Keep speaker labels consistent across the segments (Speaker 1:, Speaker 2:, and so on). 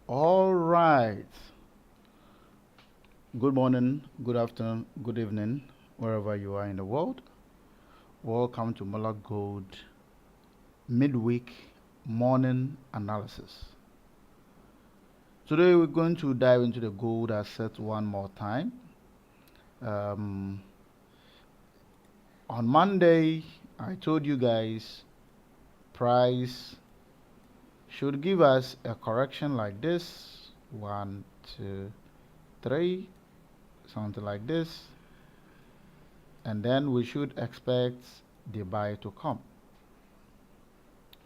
Speaker 1: All right. Good morning, good afternoon, good evening, wherever you are in the world. Welcome to MolarGold midweek morning analysis. Today we're going to dive into the gold asset one more time. On Monday, I told you guys price should give us a correction like this. 1, 2, 3, something like this. And then we should expect the buy to come.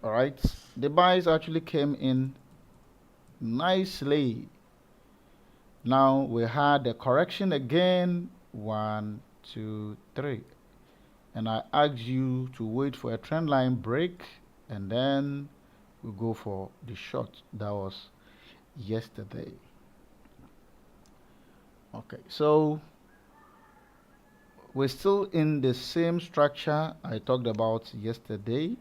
Speaker 1: All right, the buys actually came in nicely. Now we had the correction again. 1, 2, 3. And I asked you to wait for a trend line break, and then we go for the short. That was yesterday. Okay, so we're still in the same structure I talked about yesterday.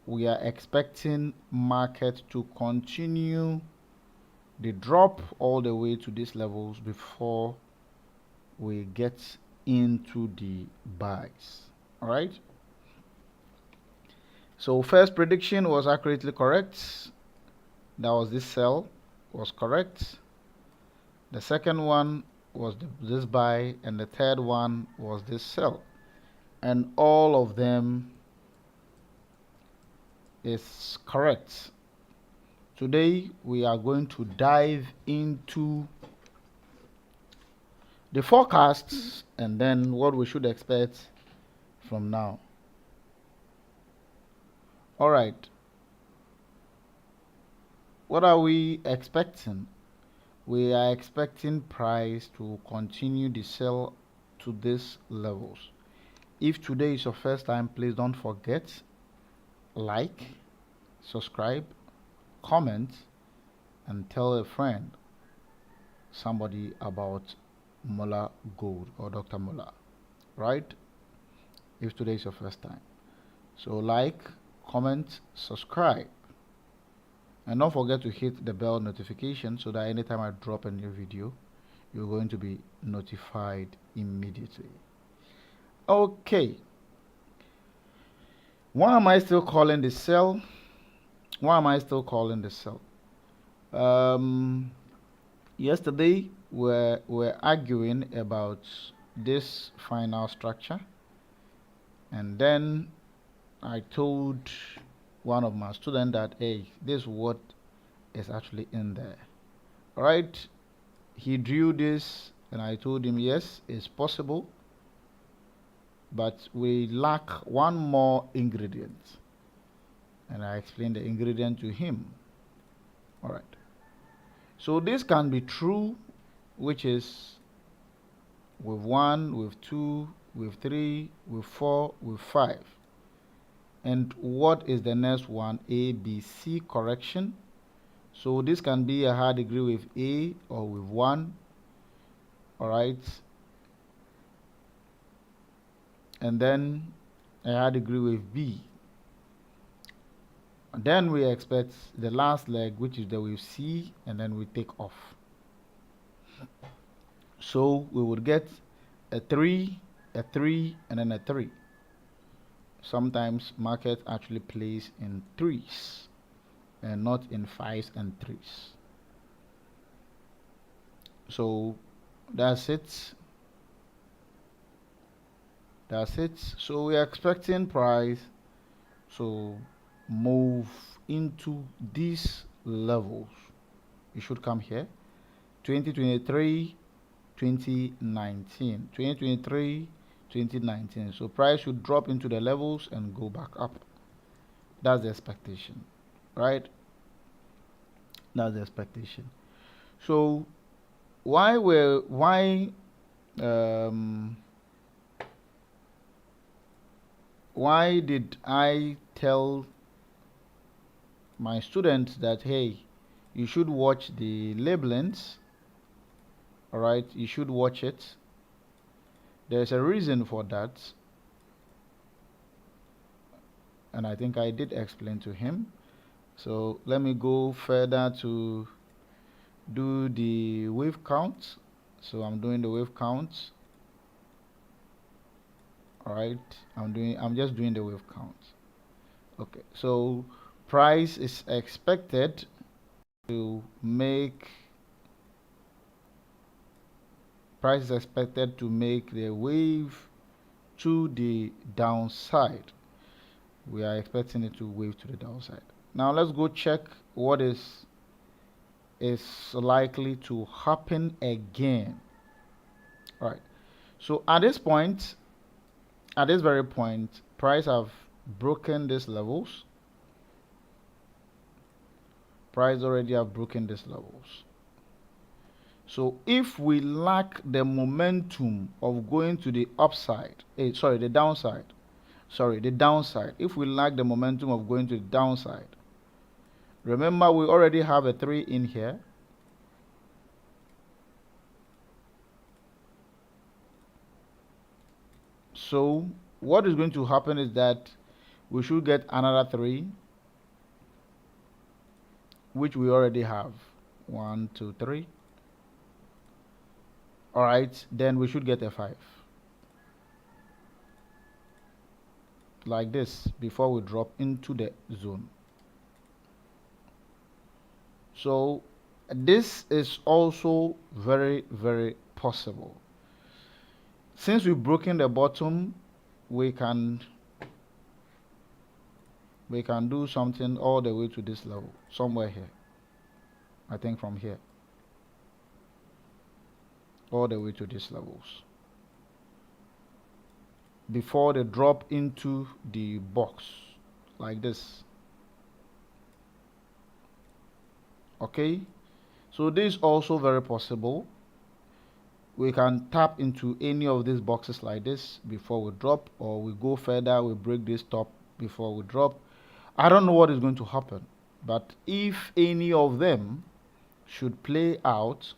Speaker 1: We are expecting market to continue the drop all the way to these levels before we get into the buys. All right, so first prediction was accurately correct. That was this sell was correct. The second one was this buy, and the third one was this sell, and all of them is correct. Today we are going to dive into the forecasts and then what we should expect from now. All right, what are we expecting? We are expecting price to continue the sell to these levels. If today is your first time, please don't forget, like, subscribe, comment, and tell a friend, somebody about Molar Gold or Dr. Molar, right? If today is your first time. So like, comment, subscribe. And don't forget to hit the bell notification so that anytime I drop a new video, you're going to be notified immediately. Okay. Why am I still calling the sell? Why am I still calling the sell? Yesterday we're arguing about this final structure, and then I told one of my students that, hey, this is what is actually in there. All right, he drew this, and I told him, yes, it's possible, but we lack one more ingredient. And I explained the ingredient to him. All right. So this can be true, which is with 1, with 2, with 3, with 4, with 5. And what is the next one? A, B, C correction. So this can be a high degree with A or with 1. All right. And then a high degree with B. And then we expect the last leg, which is the with C, and then we take off. So we would get a 3, and then a 3. Sometimes market actually plays in 3s and not in 5s and 3s. So that's it. That's it. So we are expecting price to move into these levels. It should come here. 2023, 2019. 2023, 2019. So price should drop into the levels and go back up. That's the expectation, right? That's the expectation. So um why did I tell my students that, hey, you should watch the labelings? All right, you should watch it. There's a reason for that, and I think I did explain to him. So let me go further to do the wave count. So I'm doing the wave count. All right, I'm just doing the wave count. Okay, so price is expected to make the wave to the downside. We are expecting it to wave to the downside. Now let's go check what is likely to happen again. All right, so at this very point, price have broken these levels. Price already have broken these levels. So if we lack the momentum of going to the upside, the downside. If we lack the momentum of going to the downside, remember we already have a 3 in here. So what is going to happen is that we should get another 3, which we already have. 1, 2, 3. All right, then we should get a 5. Like this before we drop into the zone. So this is also very, very possible. Since we've broken the bottom, we can do something all the way to this level, somewhere here. I think from here all the way to these levels before they drop into the box like this. Okay, so this is also very possible. We can tap into any of these boxes like this before we drop, or we go further, we break this top before we drop. I don't know what is going to happen, but if any of them should play out,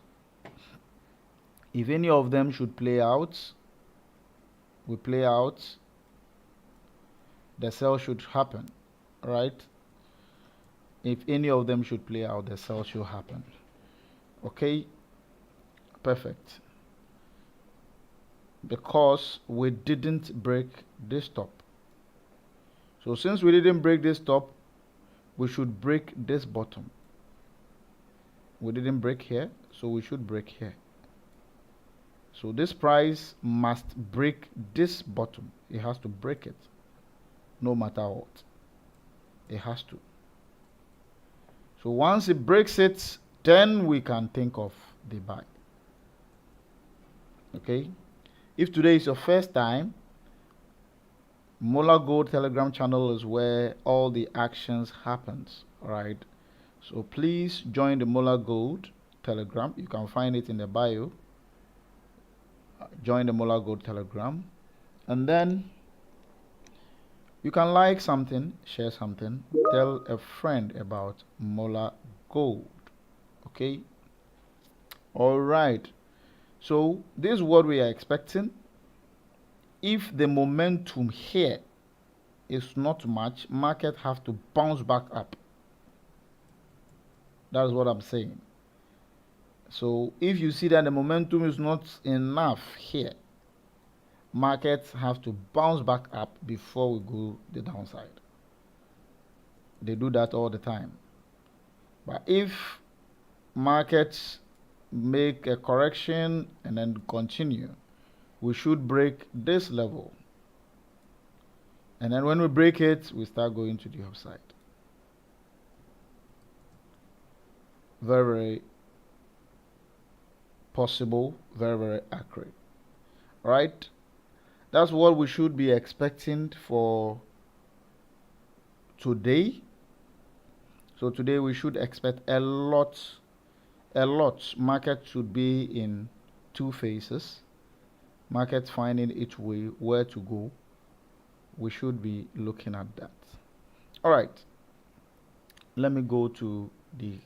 Speaker 1: we play out, the sell should happen, right? If any of them should play out, the sell should happen. Okay, perfect. Because we didn't break this top. So since we didn't break this top, we should break this bottom. We didn't break here, so we should break here. So this price must break this bottom. It has to break it, no matter what. It has to. So once it breaks it, then we can think of the buy. Okay, if today is your first time, MolarGold Telegram channel is where all the actions happens. All right, so please join the MolarGold Telegram. You can find it in the bio. Join the MolarGold Telegram, and then you can like something, share something, tell a friend about MolarGold. Okay, all right, so this is what we are expecting. If the momentum here is not much, market have to bounce back up. That's what I'm saying. So if you see that the momentum is not enough here, markets have to bounce back up before we go the downside. They do that all the time. But if markets make a correction and then continue, we should break this level. And then when we break it, we start going to the upside. Very, very possible, very, very accurate. All right? That's what we should be expecting for today. So today we should expect a lot. Market should be in 2 phases. Market finding its way where to go. We should be looking at that. All right, let me go to the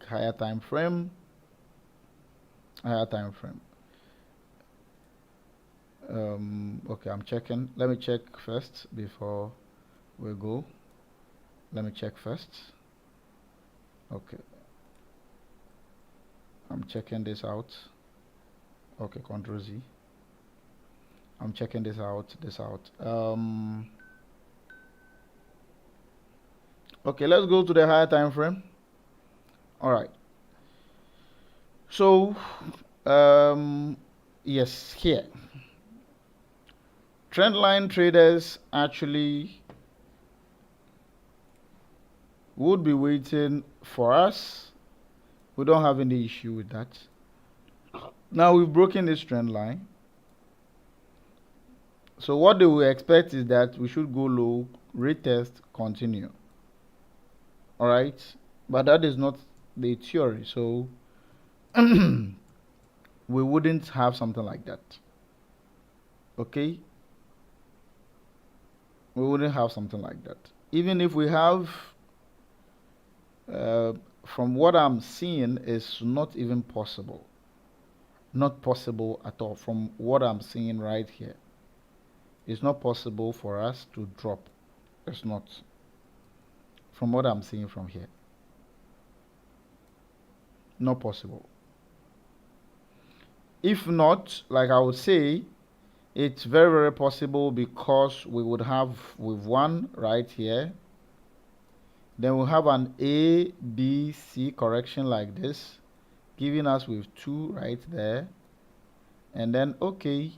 Speaker 1: higher time frame. Okay, I'm checking. Let me check first before we go. Let me check first. Okay, I'm checking this out. Okay, Control Z. I'm checking this out. Okay, let's go to the higher time frame. All right. So, yes, here, trendline traders actually would be waiting for us. We don't have any issue with that. Now we've broken this trend line. So what they will expect is that we should go low, retest, continue. All right, but that is not the theory. So we wouldn't have something like that. Okay, we wouldn't have something like that. Even if we have, from what I'm seeing, is not even possible. Not possible at all. From what I'm seeing right here, it's not possible for us to drop. It's not. From what I'm seeing from here, not possible. If not, like I would say, it's very, very possible, because we would have with one right here, then we'll have an A, B, C correction like this, giving us with 2 right there, and then okay,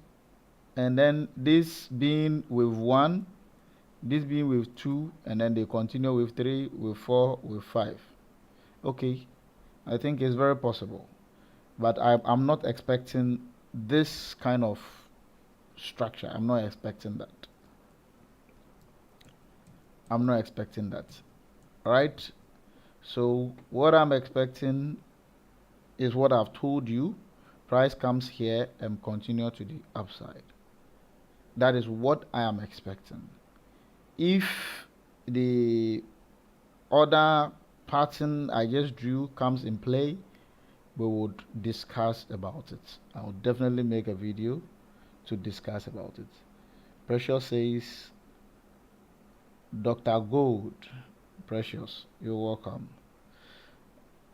Speaker 1: and then this being with 1, this being with 2, and then they continue with 3, with 4, with 5. Okay, I think it's very possible, but I'm not expecting this kind of structure. I'm not expecting that. I'm not expecting that. All right. So what I'm expecting is what I've told you. Price comes here and continue to the upside. That is what I am expecting. If the other pattern I just drew comes in play, we would discuss about it. I will definitely make a video to discuss about it. Precious says, Dr. Gold. Precious, you're welcome.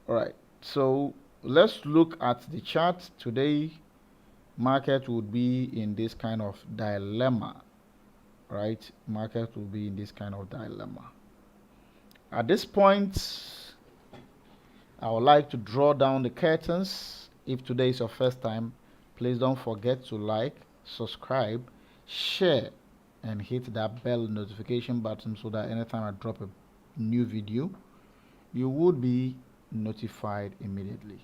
Speaker 1: All right, so let's look at the chart. Today market would be in this kind of dilemma, right? Market will be in this kind of dilemma. At this point, I would like to draw down the curtains. If today is your first time, please don't forget to like, subscribe, share, and hit that bell notification button so that anytime I drop a new video, you would be notified immediately.